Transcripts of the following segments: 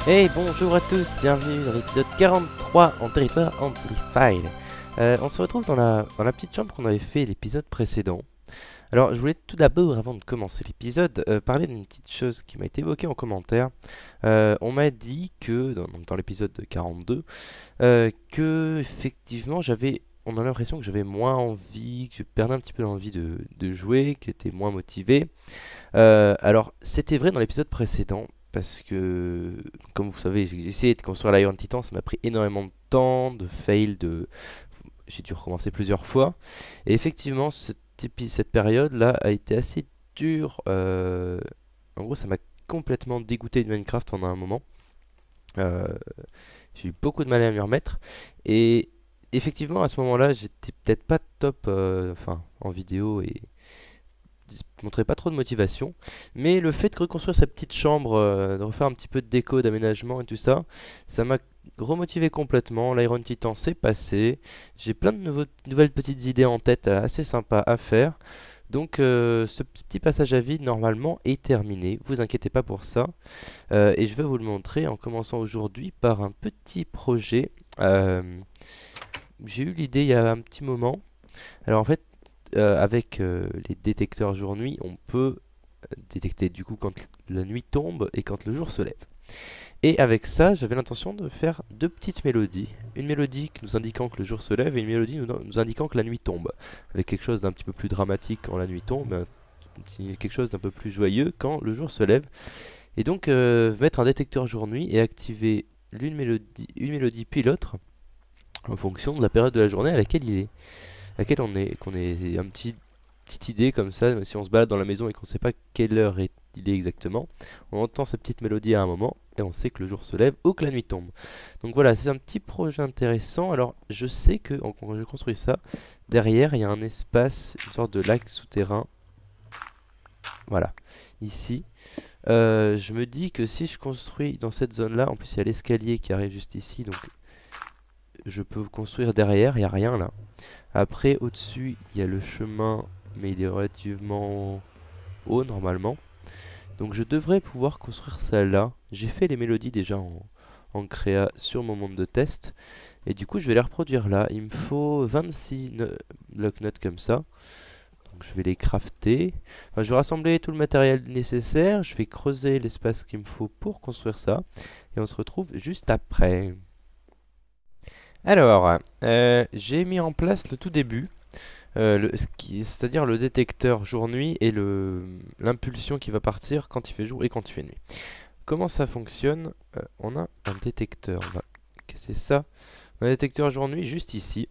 Hey, bonjour à tous, bienvenue dans l'épisode 43 en territoire Amplified. On se retrouve dans la petite chambre qu'on avait fait l'épisode précédent. Alors, je voulais tout d'abord, avant de commencer l'épisode, parler d'une petite chose qui m'a été évoquée en commentaire. On m'a dit que, dans l'épisode 42, que effectivement on a l'impression que j'avais moins envie, que je perdais un petit peu l'envie de jouer, que j'étais moins motivé. Alors, c'était vrai dans l'épisode précédent, parce que, comme vous savez, j'ai essayé de construire l'Iron Titan, ça m'a pris énormément de temps, de fail, j'ai dû recommencer plusieurs fois. Et effectivement, cette période-là a été assez dure. En gros, ça m'a complètement dégoûté de Minecraft pendant un moment. Euh, j'ai eu beaucoup de mal à m'y remettre. Et effectivement, à ce moment-là, j'étais peut-être pas top en vidéo et montrait pas trop de motivation. Mais le fait de reconstruire sa petite chambre, de refaire un petit peu de déco, d'aménagement et tout ça, ça m'a remotivé complètement. L'Iron Titan s'est passé. J'ai plein de nouvelles petites idées en tête assez sympas à faire. Donc ce petit passage à vide normalement est terminé, vous inquiétez pas pour ça. Et je vais vous le montrer en commençant aujourd'hui par un petit projet. J'ai eu l'idée il y a un petit moment. Alors en fait, avec les détecteurs jour-nuit, on peut détecter du coup quand la nuit tombe et quand le jour se lève. Et avec ça, j'avais l'intention de faire deux petites mélodies. Une mélodie nous indiquant que le jour se lève et une mélodie nous indiquant que la nuit tombe. Avec quelque chose d'un petit peu plus dramatique quand la nuit tombe, quelque chose d'un peu plus joyeux quand le jour se lève. Et donc mettre un détecteur jour-nuit et activer une mélodie puis l'autre en fonction de la période de la journée à laquelle on est, qu'on ait petite idée comme ça, si on se balade dans la maison et qu'on ne sait pas quelle heure il est exactement, on entend cette petite mélodie à un moment et on sait que le jour se lève ou que la nuit tombe. Donc voilà, c'est un petit projet intéressant. Alors je sais que quand je construis ça, derrière il y a un espace, une sorte de lac souterrain. Voilà, ici. Je me dis que si je construis dans cette zone là, en plus il y a l'escalier qui arrive juste ici, donc je peux construire derrière, il n'y a rien là. Après, au-dessus, il y a le chemin, mais il est relativement haut normalement. Donc je devrais pouvoir construire ça là. J'ai fait les mélodies déjà en créa sur mon monde de test. Et du coup, je vais les reproduire là. Il me faut 26 block-notes comme ça. Donc je vais les crafter. Enfin, je vais rassembler tout le matériel nécessaire. Je vais creuser l'espace qu'il me faut pour construire ça. Et on se retrouve juste après. Alors, j'ai mis en place le tout début. C'est-à-dire le détecteur jour-nuit et l'impulsion qui va partir quand il fait jour et quand il fait nuit. Comment ça fonctionne? On a un détecteur, on va casser ça. On a un détecteur jour-nuit juste ici.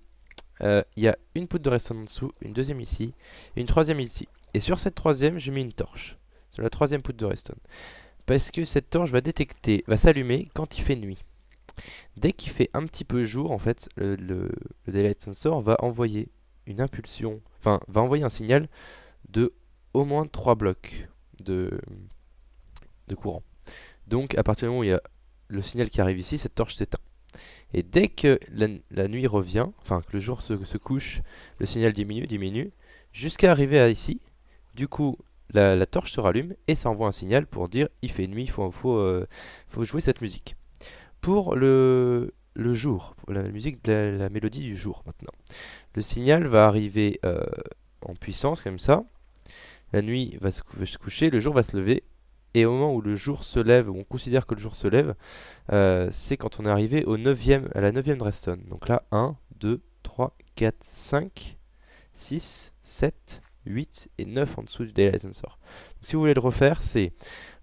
Il y a une poutre de redstone en dessous, une deuxième ici, et une troisième ici. Et sur cette troisième, j'ai mis une torche. Sur la troisième poutre de redstone. Parce que cette torche va s'allumer quand il fait nuit. Dès qu'il fait un petit peu jour, en fait, le Daylight Sensor va envoyer une impulsion, enfin, va envoyer un signal de au moins 3 blocs de, de courant. Donc, à partir du moment où il y a le signal qui arrive ici, cette torche s'éteint. Et dès que la nuit revient, enfin, que le jour se couche, le signal diminue, jusqu'à arriver à ici. Du coup, la torche se rallume et ça envoie un signal pour dire il fait nuit, il faut jouer cette musique. Pour le jour, pour la musique, la mélodie du jour maintenant. Le signal va arriver en puissance comme ça. La nuit va se coucher, le jour va se lever. Et au moment où le jour se lève, où on considère que le jour se lève, c'est quand on est arrivé à la 9e redstone. Donc là, 1, 2, 3, 4, 5, 6, 7, 8 et 9 en dessous du Daylight Sensor. Donc, si vous voulez le refaire, c'est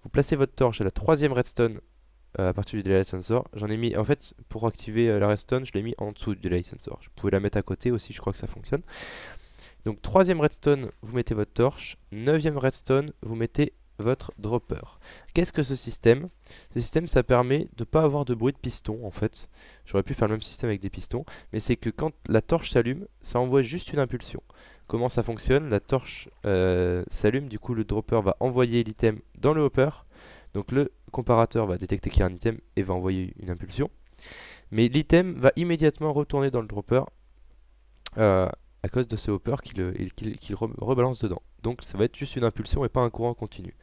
vous placez votre torche à la 3e redstone à partir du Daylight Sensor. J'en ai mis, en fait, pour activer la redstone, je l'ai mis en dessous du Daylight Sensor. Je pouvais la mettre à côté aussi, je crois que ça fonctionne. Donc 3e redstone, vous mettez votre torche. 9e redstone, vous mettez votre dropper. Qu'est-ce que ce système? Ce système, ça permet de ne pas avoir de bruit de piston, en fait. J'aurais pu faire le même système avec des pistons, mais c'est que quand la torche s'allume, ça envoie juste une impulsion. Comment ça fonctionne? La torche s'allume, du coup le dropper va envoyer l'item dans le hopper. Donc le comparateur va détecter qu'il y a un item et va envoyer une impulsion. Mais l'item va immédiatement retourner dans le dropper à cause de ce hopper qu'il rebalance dedans. Donc ça va être juste une impulsion et pas un courant continu.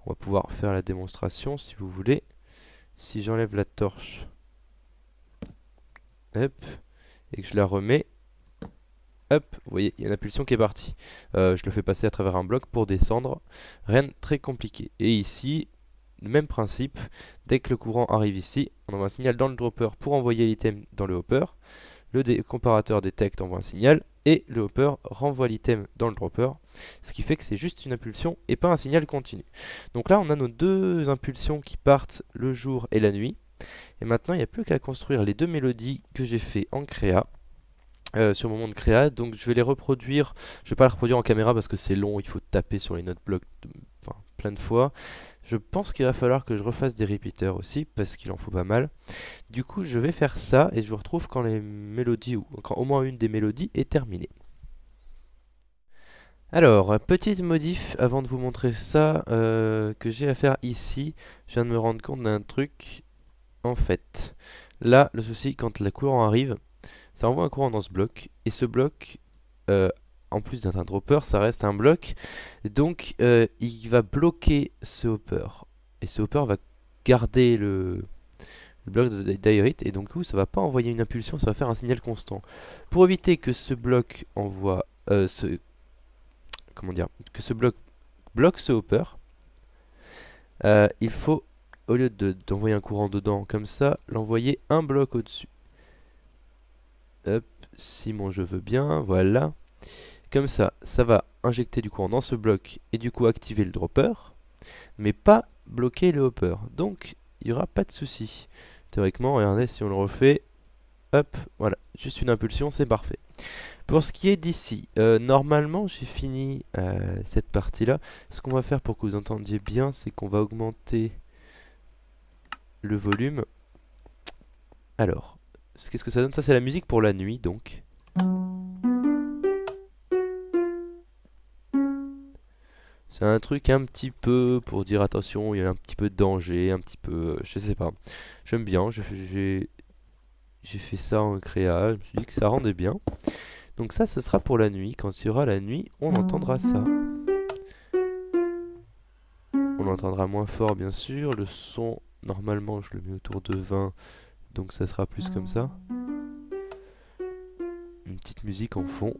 On va pouvoir faire la démonstration si vous voulez. Si j'enlève la torche, hop, et que je la remets, hop, vous voyez, il y a une impulsion qui est partie. Je le fais passer à travers un bloc pour descendre. Rien de très compliqué. Et ici, le même principe. Dès que le courant arrive ici, on envoie un signal dans le dropper pour envoyer l'item dans le hopper. Le comparateur détecte, envoie un signal. Et le hopper renvoie l'item dans le dropper. Ce qui fait que c'est juste une impulsion et pas un signal continu. Donc là, on a nos deux impulsions qui partent le jour et la nuit. Et maintenant, il n'y a plus qu'à construire les deux mélodies que j'ai fait en créa. Sur mon monde créa, donc je vais les reproduire. Je vais pas les reproduire en caméra parce que c'est long, il faut taper sur les notes blocs plein de fois. Je pense qu'il va falloir que je refasse des repeaters aussi parce qu'il en faut pas mal. Du coup, je vais faire ça et je vous retrouve quand les mélodies ou quand au moins une des mélodies est terminée. Alors, petite modif avant de vous montrer ça que j'ai à faire ici. Je viens de me rendre compte d'un truc. En fait, là, le souci quand le courant arrive, ça envoie un courant dans ce bloc, et ce bloc, en plus d'être un dropper, ça reste un bloc, donc il va bloquer ce hopper, et ce hopper va garder le bloc de diorite, et donc du coup ça va pas envoyer une impulsion, ça va faire un signal constant. Pour éviter que ce bloc envoie, comment dire, que ce bloc bloque ce hopper, il faut, au lieu d'envoyer un courant dedans comme ça, l'envoyer un bloc au-dessus. Hop, si mon jeu veut bien, voilà. Comme ça va injecter du courant dans ce bloc et du coup activer le dropper, mais pas bloquer le hopper. Donc, il n'y aura pas de souci. Théoriquement, regardez, si on le refait, hop, voilà, juste une impulsion, c'est parfait. Pour ce qui est d'ici, normalement, j'ai fini cette partie-là. Ce qu'on va faire pour que vous entendiez bien, c'est qu'on va augmenter le volume. Alors, qu'est-ce que ça donne? Ça, c'est la musique pour la nuit, donc. C'est un truc un petit peu pour dire attention, il y a un petit peu de danger, un petit peu, je sais pas. J'aime bien, j'ai fait ça en créa, je me suis dit que ça rendait bien. Donc ça, ce sera pour la nuit. Quand il y aura la nuit, on entendra ça. On l'entendra moins fort, bien sûr. Le son, normalement, je le mets autour de 20, donc ça sera plus comme ça. Une petite musique en fond.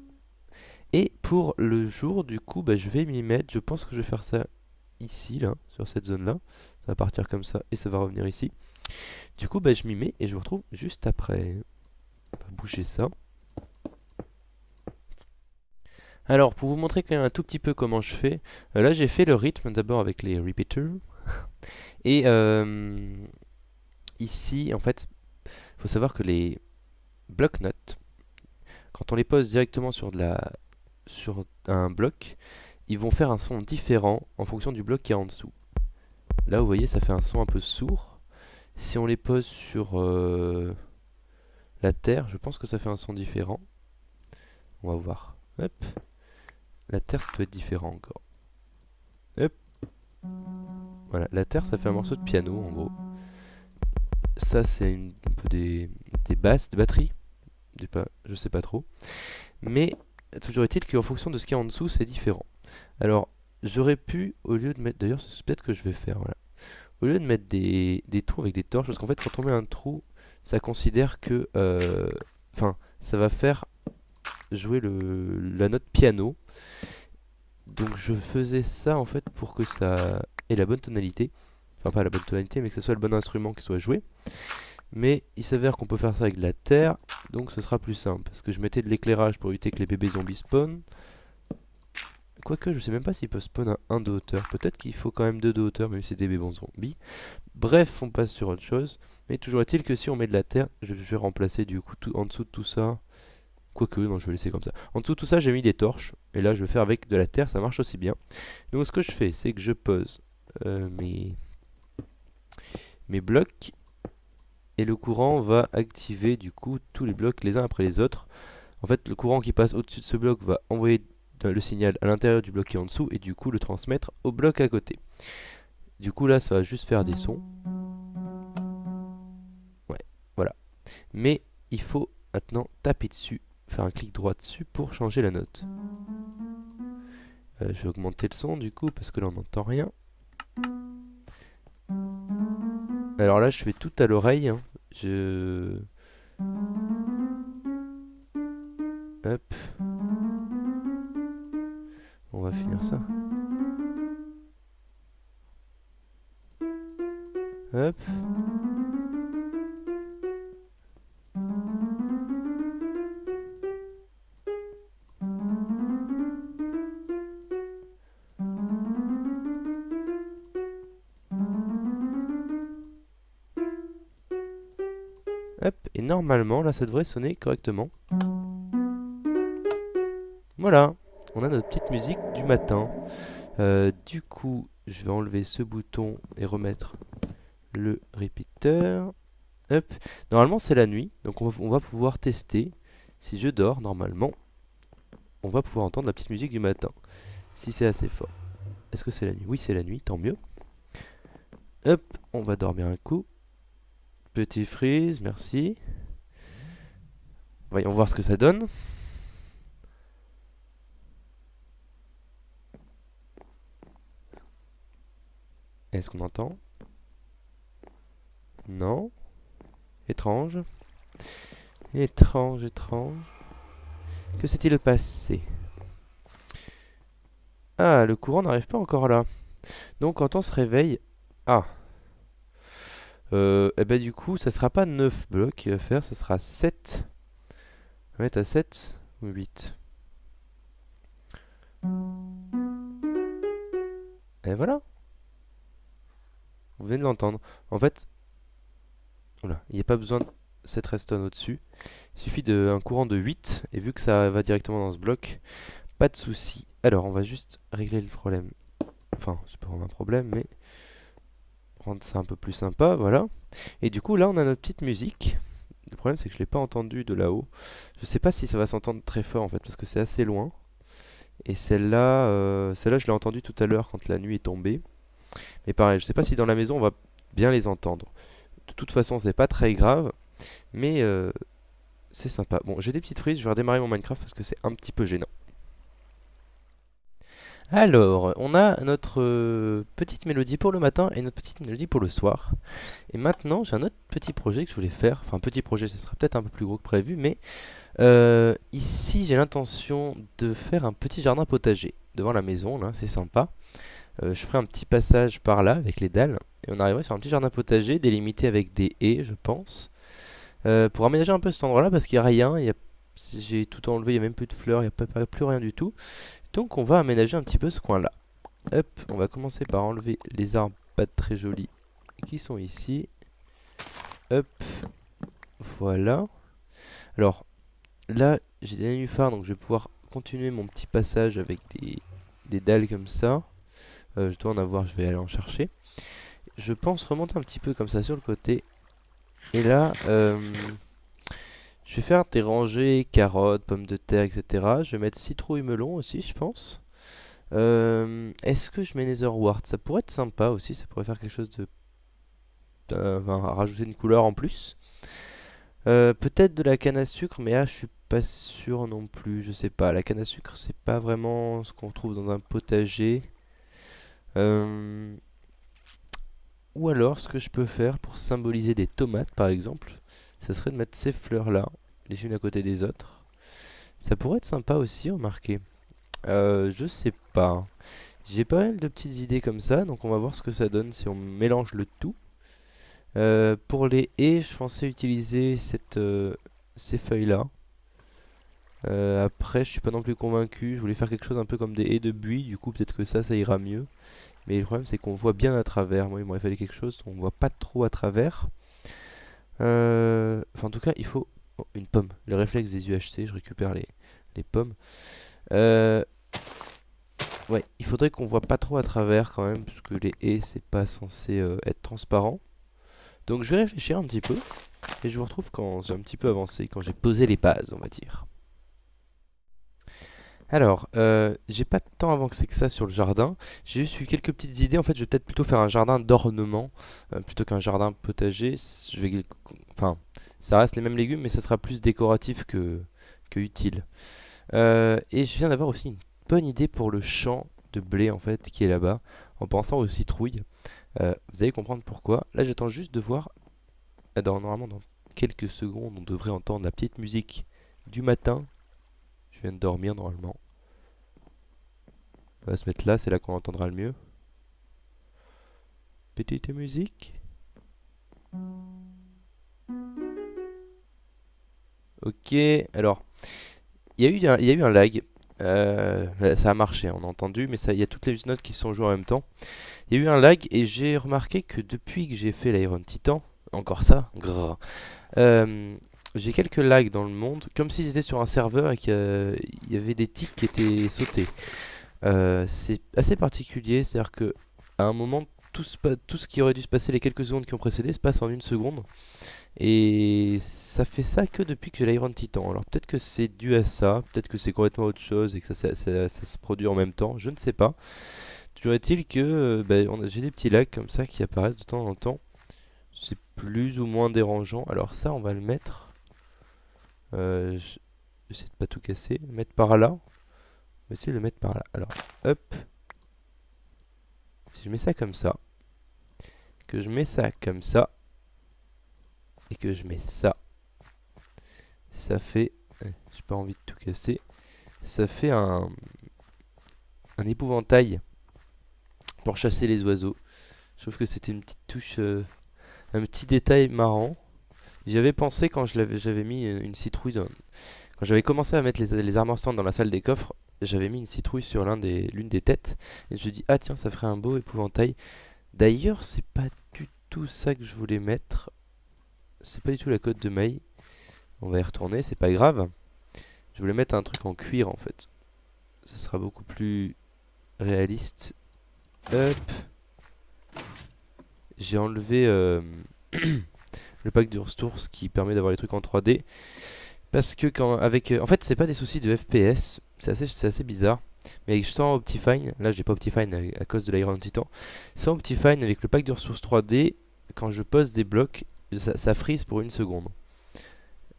Et pour le jour, du coup, bah, je vais m'y mettre. Je pense que je vais faire ça ici, là, sur cette zone-là. Ça va partir comme ça et ça va revenir ici. Du coup, bah, je m'y mets et je vous retrouve juste après. On va bouger ça. Alors, pour vous montrer quand même un tout petit peu comment je fais, là j'ai fait le rythme d'abord avec les repeaters. Et ici, en fait, il faut savoir que les block-notes, quand on les pose directement sur un bloc, ils vont faire un son différent en fonction du bloc qui est en dessous. Là, vous voyez, ça fait un son un peu sourd. Si on les pose sur la terre, je pense que ça fait un son différent. On va voir. Hop. La terre, ça doit être différent encore. Hop. Voilà, la terre, ça fait un morceau de piano, en gros. Ça, c'est un peu des basses, des batteries. Je sais pas trop. Mais, toujours est-il qu'en fonction de ce qu'il y a en dessous, c'est différent. Alors, j'aurais pu, au lieu de mettre... D'ailleurs, c'est peut-être que je vais faire, voilà. Au lieu de mettre des trous avec des torches, parce qu'en fait, quand on met un trou, ça considère que... Enfin, ça va faire jouer la note piano. Donc je faisais ça en fait pour que ça ait la bonne tonalité. Enfin pas la bonne tonalité mais que ce soit le bon instrument qui soit joué. Mais il s'avère qu'on peut faire ça avec de la terre. Donc ce sera plus simple. Parce que je mettais de l'éclairage pour éviter que les bébés zombies spawn. Quoique je sais même pas s'ils peuvent spawn à 1 de hauteur. Peut-être qu'il faut quand même 2 de hauteur même si c'est des bébés zombies. Bref, on passe sur autre chose. Mais toujours est-il que si on met de la terre, je vais remplacer du coup en dessous de tout ça. Quoique, non, je vais laisser comme ça. En dessous de tout ça, j'ai mis des torches. Et là, je vais faire avec de la terre, ça marche aussi bien. Donc, ce que je fais, c'est que je pose mes blocs. Et le courant va activer, du coup, tous les blocs les uns après les autres. En fait, le courant qui passe au-dessus de ce bloc va envoyer le signal à l'intérieur du bloc qui est en dessous. Et du coup, le transmettre au bloc à côté. Du coup, là, ça va juste faire des sons. Ouais, voilà. Mais il faut maintenant taper dessus. Faire un clic droit dessus pour changer la note. Je vais augmenter le son du coup parce que là on n'entend rien. Alors là, je fais tout à l'oreille, hein. Je... Hop. On va finir ça. Hop. Hop. Et normalement, là, ça devrait sonner correctement. Voilà. On a notre petite musique du matin. Du coup, je vais enlever ce bouton et remettre le repeater. Hop. Normalement, c'est la nuit. Donc, on va pouvoir tester. Si je dors, normalement, on va pouvoir entendre la petite musique du matin. Si c'est assez fort. Est-ce que c'est la nuit? Oui, c'est la nuit, tant mieux. Hop, on va dormir un coup. Petit freeze, merci. Voyons voir ce que ça donne. Est-ce qu'on entend? Non. Étrange. Étrange, étrange. Que s'est-il passé? Ah, le courant n'arrive pas encore là. Donc quand on se réveille... Ah. Et ben du coup, ça sera pas 9 blocs qu'il va faire, ça sera 7. On va mettre à 7 ou 8. Et voilà. Vous venez de l'entendre. En fait, voilà, il n'y a pas besoin de cette redstone au-dessus. Il suffit d'un courant de 8. Et vu que ça va directement dans ce bloc, pas de souci. Alors, on va juste régler le problème. Enfin, c'est pas vraiment un problème, mais rendre ça un peu plus sympa, voilà. Et du coup, là, on a notre petite musique. Le problème, c'est que je l'ai pas entendu de là-haut. Je sais pas si ça va s'entendre très fort, en fait, parce que c'est assez loin. Et celle-là, je l'ai entendue tout à l'heure quand la nuit est tombée. Mais pareil, je sais pas si dans la maison, on va bien les entendre. De toute façon, c'est pas très grave, mais c'est sympa. Bon, j'ai des petites frises, je vais redémarrer mon Minecraft parce que c'est un petit peu gênant. Alors, on a notre petite mélodie pour le matin et notre petite mélodie pour le soir. Et maintenant, j'ai un autre petit projet que je voulais faire. Enfin, un petit projet, ce sera peut-être un peu plus gros que prévu, mais ici, j'ai l'intention de faire un petit jardin potager devant la maison, là, c'est sympa. Je ferai un petit passage par là avec les dalles et on arriverait sur un petit jardin potager délimité avec des haies, je pense. Pour aménager un peu cet endroit-là parce qu'il n'y a rien, j'ai tout enlevé, il n'y a même plus de fleurs, il n'y a plus rien du tout. Donc on va aménager un petit peu ce coin-là. Hop, on va commencer par enlever les arbres pas très jolis qui sont ici. Hop, voilà. Alors là, j'ai des nénuphars, donc je vais pouvoir continuer mon petit passage avec des dalles comme ça. Je dois en avoir, je vais aller en chercher. Je pense remonter un petit peu comme ça sur le côté. Et là, je vais faire des rangées, carottes, pommes de terre, etc. Je vais mettre citrouille melon aussi, je pense. Est-ce que je mets Netherwart? Ça pourrait être sympa aussi, ça pourrait faire quelque chose de... enfin, rajouter une couleur en plus. Peut-être de la canne à sucre, mais là je suis pas sûr non plus, je sais pas. La canne à sucre, c'est pas vraiment ce qu'on trouve dans un potager. Ou alors, ce que je peux faire pour symboliser des tomates, par exemple, ça serait de mettre ces fleurs-là, les unes à côté des autres. Ça pourrait être sympa aussi, remarquez. Je sais pas. J'ai pas mal de petites idées comme ça, donc on va voir ce que ça donne si on mélange le tout. Pour les haies, je pensais utiliser ces feuilles-là. Après, je suis pas non plus convaincu. Je voulais faire quelque chose un peu comme des haies de buis, du coup peut-être que ça ira mieux. Mais le problème c'est qu'on voit bien à travers. Moi il m'aurait fallu quelque chose où on voit pas trop à travers. Enfin en tout cas il faut... Oh, une pomme. Le réflexe des UHC, je récupère les pommes. Ouais, il faudrait qu'on voit pas trop à travers quand même, puisque les haies c'est pas censé être transparent. Donc je vais réfléchir un petit peu. Et je vous retrouve quand j'ai un petit peu avancé, quand j'ai posé les bases on va dire. Alors, j'ai pas tant avancé que ça sur le jardin. J'ai juste eu quelques petites idées. En fait, je vais peut-être plutôt faire un jardin d'ornement plutôt qu'un jardin potager. Enfin, ça reste les mêmes légumes, mais ça sera plus décoratif que utile. Et je viens d'avoir aussi une bonne idée pour le champ de blé en fait qui est là-bas, en pensant aux citrouilles. Vous allez comprendre pourquoi. Là, j'attends juste de voir. Normalement, dans quelques secondes, on devrait entendre la petite musique du matin. Je viens de dormir normalement. On va se mettre là, c'est là qu'on entendra le mieux. Petite musique. Ok, alors, il y a eu un lag. Ça a marché, on a entendu, mais il y a toutes les notes qui sont jouées en même temps. Il y a eu un lag et j'ai remarqué que depuis que j'ai fait l'Iron Titan, encore ça, grrr, j'ai quelques lags dans le monde, comme si j'étais sur un serveur et qu'il y avait des tics qui étaient sautés. C'est assez particulier, c'est-à-dire que à un moment, tout ce qui aurait dû se passer les quelques secondes qui ont précédé se passe en une seconde. Et ça fait ça que depuis que j'ai l'Iron Titan. Alors peut-être que c'est dû à ça, peut-être que c'est complètement autre chose et que ça se produit en même temps, je ne sais pas. Toujours est-il que j'ai des petits lags comme ça qui apparaissent de temps en temps. C'est plus ou moins dérangeant. Alors ça, on va le mettre. J'essaie de pas tout casser. Le mettre par là. On va essayer de le mettre par là. Alors, hop. Si je mets ça comme ça, que je mets ça comme ça, et que je mets ça, ça fait... J'ai pas envie de tout casser. Ça fait un épouvantail pour chasser les oiseaux. Je trouve que c'était une petite touche, un petit détail marrant. J'avais pensé quand j'avais mis une citrouille quand j'avais commencé à mettre les armor stands dans la salle des coffres, j'avais mis une citrouille sur l'une des têtes et je me suis dit ah tiens ça ferait un beau épouvantail. D'ailleurs c'est pas du tout ça que je voulais mettre. C'est pas du tout la cote de maille. On va y retourner, c'est pas grave. Je voulais mettre un truc en cuir en fait. Ça sera beaucoup plus réaliste. Hop. J'ai enlevé le pack de ressources qui permet d'avoir les trucs en 3D. Parce que en fait c'est pas des soucis de FPS, c'est assez bizarre. Mais sans Optifine, là j'ai pas Optifine à cause de l'Iron Titan. Sans Optifine avec le pack de ressources 3D, quand je pose des blocs, ça freeze pour une seconde.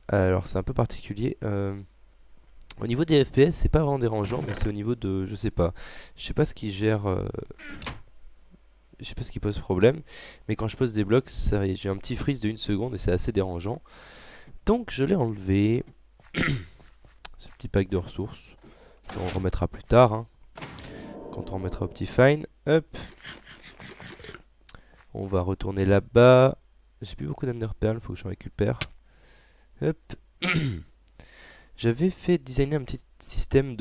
Alors c'est un peu particulier. Au niveau des FPS c'est pas vraiment dérangeant, mais c'est au niveau de, je sais pas ce qui gère, je sais pas ce qui pose problème. Mais quand je pose des blocs, j'ai un petit freeze de une seconde et c'est assez dérangeant. Donc je l'ai enlevé. Ce petit pack de ressources. On remettra plus tard. Hein. Quand on remettra Optifine. Hop. On va retourner là-bas. J'ai plus beaucoup d'Enderpearl, faut que j'en récupère. Hop. J'avais fait designer un petit système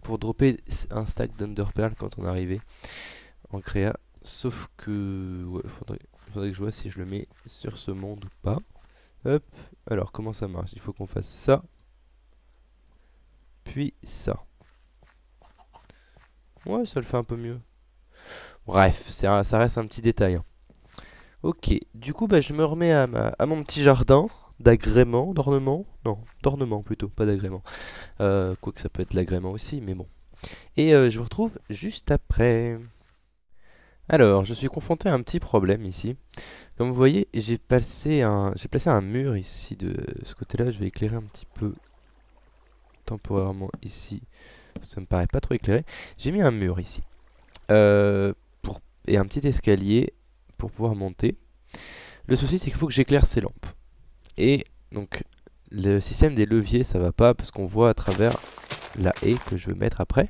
pour dropper un stack d'Enderpearl quand on arrivait en créa. Sauf que ouais, faudrait que je vois si je le mets sur ce monde ou pas. Hop, alors comment ça marche? Il faut qu'on fasse ça, puis ça. Ouais, ça le fait un peu mieux. Bref, ça reste un petit détail. Hein. Ok, du coup, je me remets à mon petit jardin d'agrément, d'ornement. Non, d'ornement plutôt, pas d'agrément. Quoique ça peut être l'agrément aussi, mais bon. Et je vous retrouve juste après. Alors, je suis confronté à un petit problème ici. Comme vous voyez, j'ai placé un mur ici de ce côté-là. Je vais éclairer un petit peu temporairement ici. Ça me paraît pas trop éclairé. J'ai mis un mur ici. Et un petit escalier pour pouvoir monter. Le souci, c'est qu'il faut que j'éclaire ces lampes. Et donc, le système des leviers, ça va pas parce qu'on voit à travers la haie que je veux mettre après.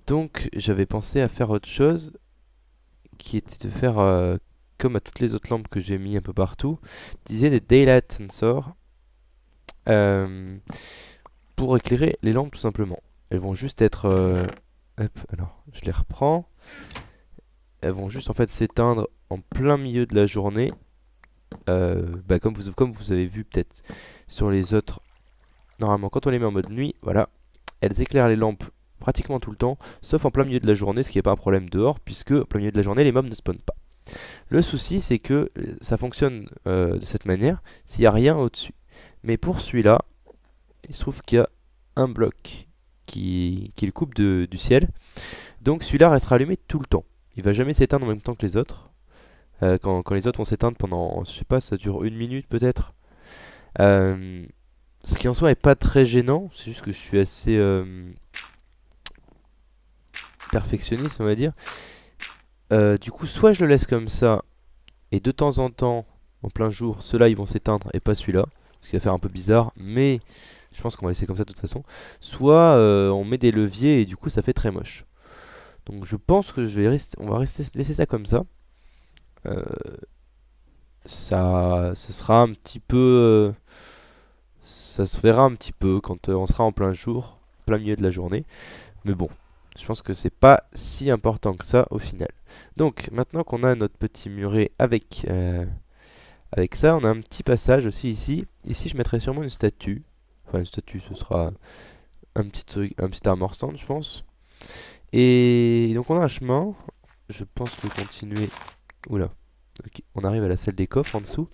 Donc, j'avais pensé à faire autre chose qui était de faire comme à toutes les autres lampes que j'ai mis un peu partout, disait des daylight sensors pour éclairer les lampes tout simplement. Elles vont juste être hop, alors je les reprends. Elles vont juste en fait s'éteindre en plein milieu de la journée, comme vous avez vu peut-être sur les autres. Normalement quand on les met en mode nuit, voilà, elles éclairent les lampes pratiquement tout le temps, sauf en plein milieu de la journée, ce qui n'est pas un problème dehors, puisque en plein milieu de la journée les mobs ne spawnent pas. Le souci c'est que ça fonctionne de cette manière s'il n'y a rien au-dessus. Mais pour celui-là, il se trouve qu'il y a un bloc qui le coupe du ciel. Donc celui-là restera allumé tout le temps. Il va jamais s'éteindre en même temps que les autres. Quand les autres vont s'éteindre pendant, je sais pas, ça dure une minute peut-être. Ce qui en soi est pas très gênant. C'est juste que je suis assez... perfectionniste, on va dire. Du coup, soit je le laisse comme ça, et de temps en temps, en plein jour, ceux-là ils vont s'éteindre et pas celui-là, ce qui va faire un peu bizarre, mais je pense qu'on va laisser comme ça de toute façon. Soit on met des leviers et du coup ça fait très moche. Donc je pense que on va laisser ça comme ça. Euh, ce sera un petit peu, ça se verra un petit peu quand on sera en plein jour, plein milieu de la journée. Mais bon, je pense que c'est pas si important que ça au final. Donc maintenant qu'on a notre petit muret avec ça, on a un petit passage aussi ici. Ici, je mettrai sûrement une statue. Enfin, une statue, ce sera un petit truc, un petit armor stand, je pense. Et donc, on a un chemin. Je pense le continuer. Oula. Ok, on arrive à la salle des coffres en dessous.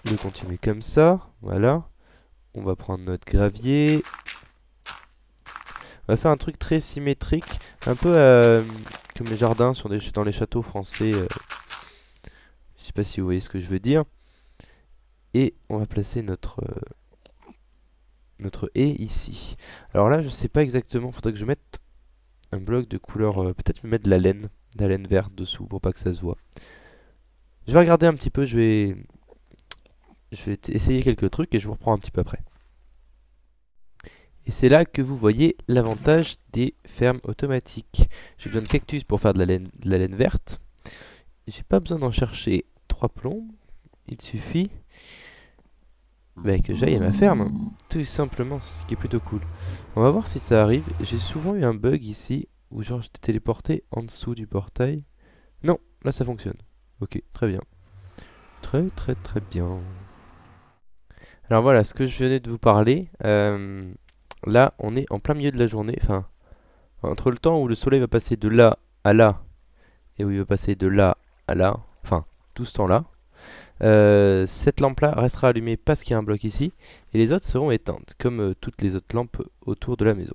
Le continuer comme ça. Voilà. On va prendre notre gravier. On va faire un truc très symétrique. Un peu comme les jardins dans les châteaux français. Je sais pas si vous voyez ce que je veux dire. Et on va placer notre haie ici. Alors là, je sais pas exactement. Faudrait que je mette un bloc de couleur. Peut-être je vais mettre de la laine verte dessous pour pas que ça se voit. Je vais regarder un petit peu. Je vais essayer quelques trucs et je vous reprends un petit peu après. Et c'est là que vous voyez l'avantage des fermes automatiques. J'ai besoin de cactus pour faire de la laine verte. J'ai pas besoin d'en chercher 3 plombs. Il suffit que j'aille à ma ferme. Tout simplement, ce qui est plutôt cool. On va voir si ça arrive. J'ai souvent eu un bug ici où genre j'étais téléporté en dessous du portail. Non, là ça fonctionne. Ok, très bien. Très très très bien. Alors voilà, ce que je venais de vous parler. Là, on est en plein milieu de la journée. Enfin, entre le temps où le soleil va passer de là à là et où il va passer de là à là. Enfin, tout ce temps-là. Cette lampe-là restera allumée parce qu'il y a un bloc ici, et les autres seront éteintes, comme toutes les autres lampes autour de la maison.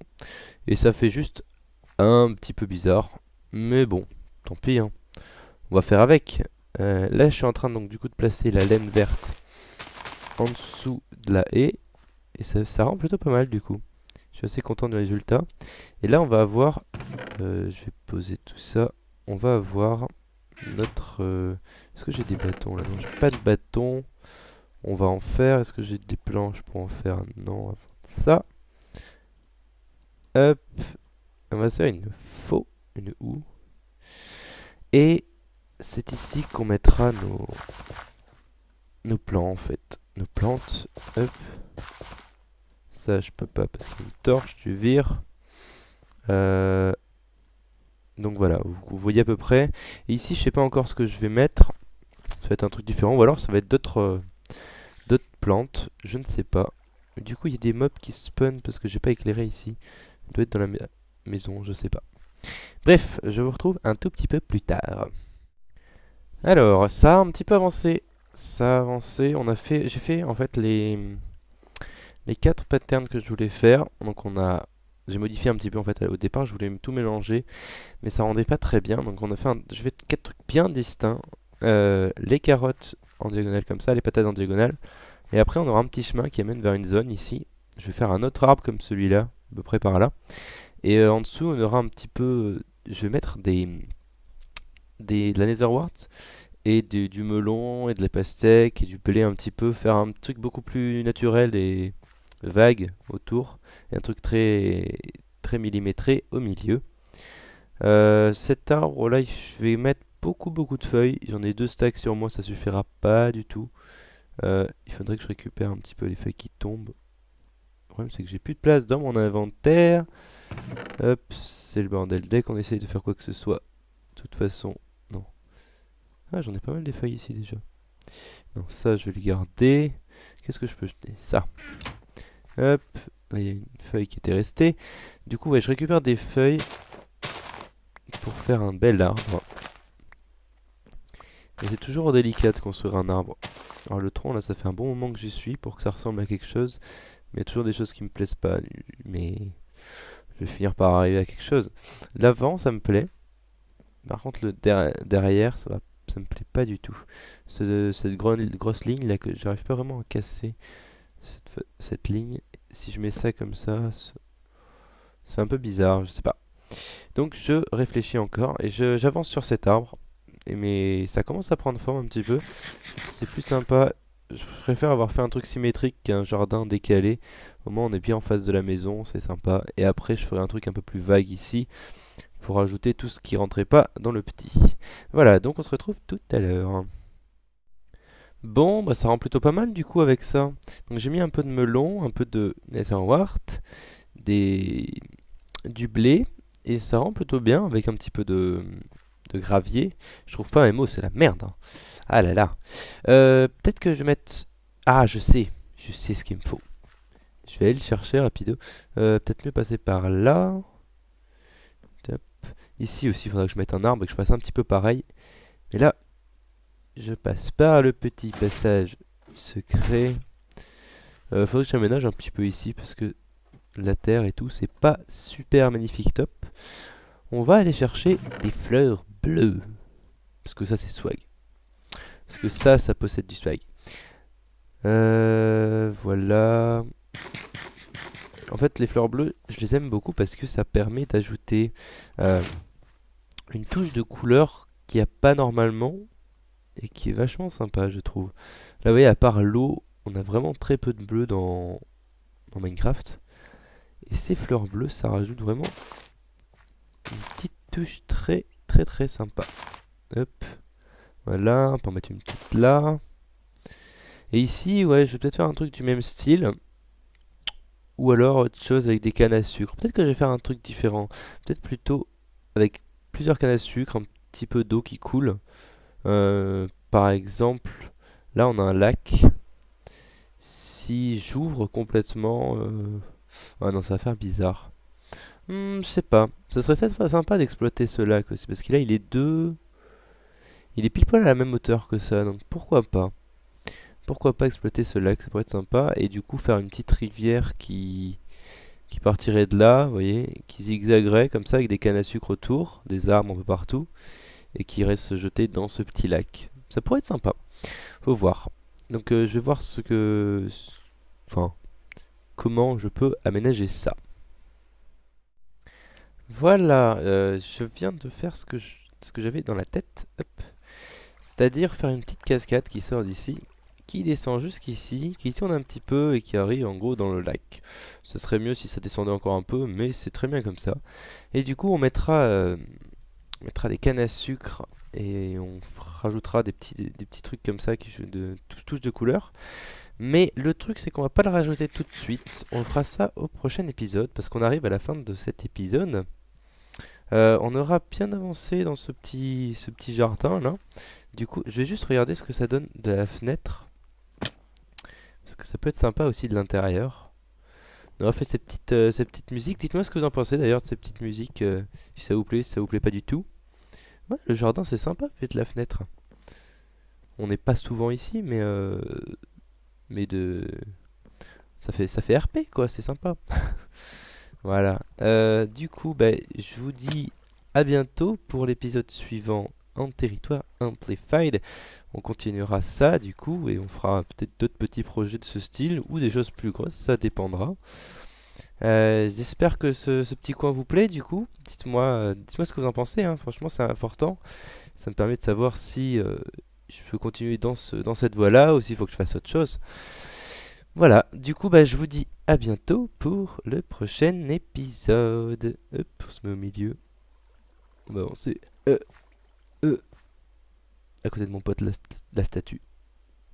Et ça fait juste un petit peu bizarre, mais bon, tant pis, hein. On va faire avec. Là, je suis en train donc du coup de placer la laine verte en dessous de la haie, et ça rend plutôt pas mal du coup. Je suis assez content du résultat. Et là, on va avoir, je vais poser tout ça, on va avoir notre... Est-ce que j'ai des bâtons là? Non, j'ai pas de bâtons. On va en faire. Est-ce que j'ai des planches pour en faire? Non, on va faire ça. Hop. On va se faire une houe. Et c'est ici qu'on mettra nos plants en fait. Nos plantes. Hop. Ça, je peux pas parce qu'il y a une torche, tu vires. Donc voilà, vous voyez à peu près. Et ici, je sais pas encore ce que je vais mettre. Ça va être un truc différent. Ou alors, ça va être d'autres plantes. Je ne sais pas. Du coup, il y a des mobs qui spawnent parce que j'ai pas éclairé ici. Ça doit être dans la maison, je sais pas. Bref, je vous retrouve un tout petit peu plus tard. Alors, ça a un petit peu avancé. Ça a avancé. J'ai fait en fait les 4 patterns que je voulais faire. Donc j'ai modifié un petit peu en fait au départ. Je voulais tout mélanger, mais ça rendait pas très bien. Donc je vais 4 trucs bien distincts. Les carottes en diagonale comme ça, les patates en diagonale. Et après, on aura un petit chemin qui amène vers une zone ici. Je vais faire un autre arbre comme celui-là, à peu près par là. Et en dessous, on aura un petit peu... je vais mettre de la netherwort et du melon et de la pastèque et du blé un petit peu. Faire un truc beaucoup plus naturel et vague autour. Et un truc très, très millimétré au milieu. Cet arbre là, je vais mettre beaucoup de feuilles. J'en ai 2 stacks sur moi, ça suffira pas du tout. Il faudrait que je récupère un petit peu les feuilles qui tombent. Le problème c'est que j'ai plus de place dans mon inventaire. Hop, c'est le bordel dès qu'on essaye de faire quoi que ce soit. De toute façon, non. Ah, j'en ai pas mal des feuilles ici déjà. Non, ça je vais le garder. Qu'est-ce que je peux jeter? Ça. Hop, là il y a une feuille qui était restée. Du coup, ouais, je récupère des feuilles pour faire un bel arbre. Et c'est toujours délicat de construire un arbre. Alors le tronc là, ça fait un bon moment que j'y suis pour que ça ressemble à quelque chose. Mais il y a toujours des choses qui me plaisent pas. Mais je vais finir par arriver à quelque chose. L'avant, ça me plaît. Par contre, le derrière, ça me plaît pas du tout. Cette grosse ligne là que j'arrive pas vraiment à casser. Cette ligne. Si je mets ça comme ça fait un peu bizarre, je sais pas. Donc je réfléchis encore et j'avance sur cet arbre. Mais ça commence à prendre forme un petit peu. C'est plus sympa. Je préfère avoir fait un truc symétrique qu'un jardin décalé. Au moins on est bien en face de la maison, c'est sympa. Et après je ferai un truc un peu plus vague ici pour ajouter tout ce qui rentrait pas dans le petit. Voilà, donc on se retrouve tout à l'heure. Bon, bah ça rend plutôt pas mal du coup avec ça. Donc j'ai mis un peu de melon, un peu de netherwort, des... du blé, et ça rend plutôt bien avec un petit peu de gravier. Je trouve pas mes mots, c'est la merde, hein. Ah là là. Peut-être que je vais mettre... Ah, je sais ce qu'il me faut. Je vais aller le chercher rapido. Peut-être mieux passer par là. Top. Ici aussi, il faudra que je mette un arbre et que je fasse un petit peu pareil. Mais là, je passe par le petit passage secret. Faudrait que j'aménage un petit peu ici parce que la terre et tout, c'est pas super magnifique top. On va aller chercher des fleurs bleues. Parce que ça, c'est swag. Parce que ça possède du swag. Voilà. En fait, les fleurs bleues, je les aime beaucoup parce que ça permet d'ajouter une touche de couleur qu'il n'y a pas normalement et qui est vachement sympa, je trouve. Là, vous voyez, à part l'eau, on a vraiment très peu de bleu dans Minecraft. Et ces fleurs bleues, ça rajoute vraiment une petite touche très très très sympa. Hop, voilà, on peut en mettre une petite là. Et ici, ouais, je vais peut-être faire un truc du même style. Ou alors autre chose avec des cannes à sucre. Peut-être que je vais faire un truc différent. Peut-être plutôt avec plusieurs cannes à sucre, un petit peu d'eau qui coule. Par exemple, là on a un lac. Si j'ouvre complètement... Ah non, ça va faire bizarre. Je sais pas. Ça serait sympa d'exploiter ce lac aussi. Parce que là, il est deux... Il est pile poil à la même hauteur que ça. Donc pourquoi pas? Pourquoi pas exploiter ce lac? Ça pourrait être sympa. Et du coup, faire une petite rivière qui partirait de là, vous voyez, qui zigzaguerait comme ça avec des cannes à sucre autour, des arbres un peu partout, et qui irait se jeter dans ce petit lac. Ça pourrait être sympa. Faut voir. Donc je vais voir enfin, comment je peux aménager ça. Voilà, je viens de faire ce que j'avais dans la tête. Hop. C'est-à-dire faire une petite cascade qui sort d'ici, qui descend jusqu'ici, qui tourne un petit peu et qui arrive en gros dans le lac. Ce serait mieux si ça descendait encore un peu, mais c'est très bien comme ça. Et du coup, on mettra des cannes à sucre et on rajoutera des petits trucs comme ça de touches de couleur. Mais le truc, c'est qu'on va pas le rajouter tout de suite. On fera ça au prochain épisode parce qu'on arrive à la fin de cet épisode. On aura bien avancé dans ce petit jardin là. Du coup, je vais juste regarder ce que ça donne de la fenêtre. Parce que ça peut être sympa aussi de l'intérieur. On aura fait ces petites musiques. Dites-moi ce que vous en pensez d'ailleurs de ces petites musiques. Si ça vous plaît, si ça vous plaît pas du tout. Ouais, le jardin c'est sympa, faites la fenêtre. On n'est pas souvent ici, mais de... ça fait RP quoi, c'est sympa. Voilà. Du coup, bah, je vous dis à bientôt pour l'épisode suivant en territoire Amplified. On continuera ça du coup et on fera peut-être d'autres petits projets de ce style ou des choses plus grosses, ça dépendra. J'espère que ce petit coin vous plaît du coup. Dites-moi ce que vous en pensez, hein. Franchement c'est important. Ça me permet de savoir si je peux continuer dans cette voie-là ou s'il faut que je fasse autre chose. Voilà, du coup bah, je vous dis à bientôt pour le prochain épisode. Hop, on se met au milieu. On va avancer à côté de mon pote la statue.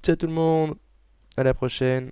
Ciao tout le monde, à la prochaine.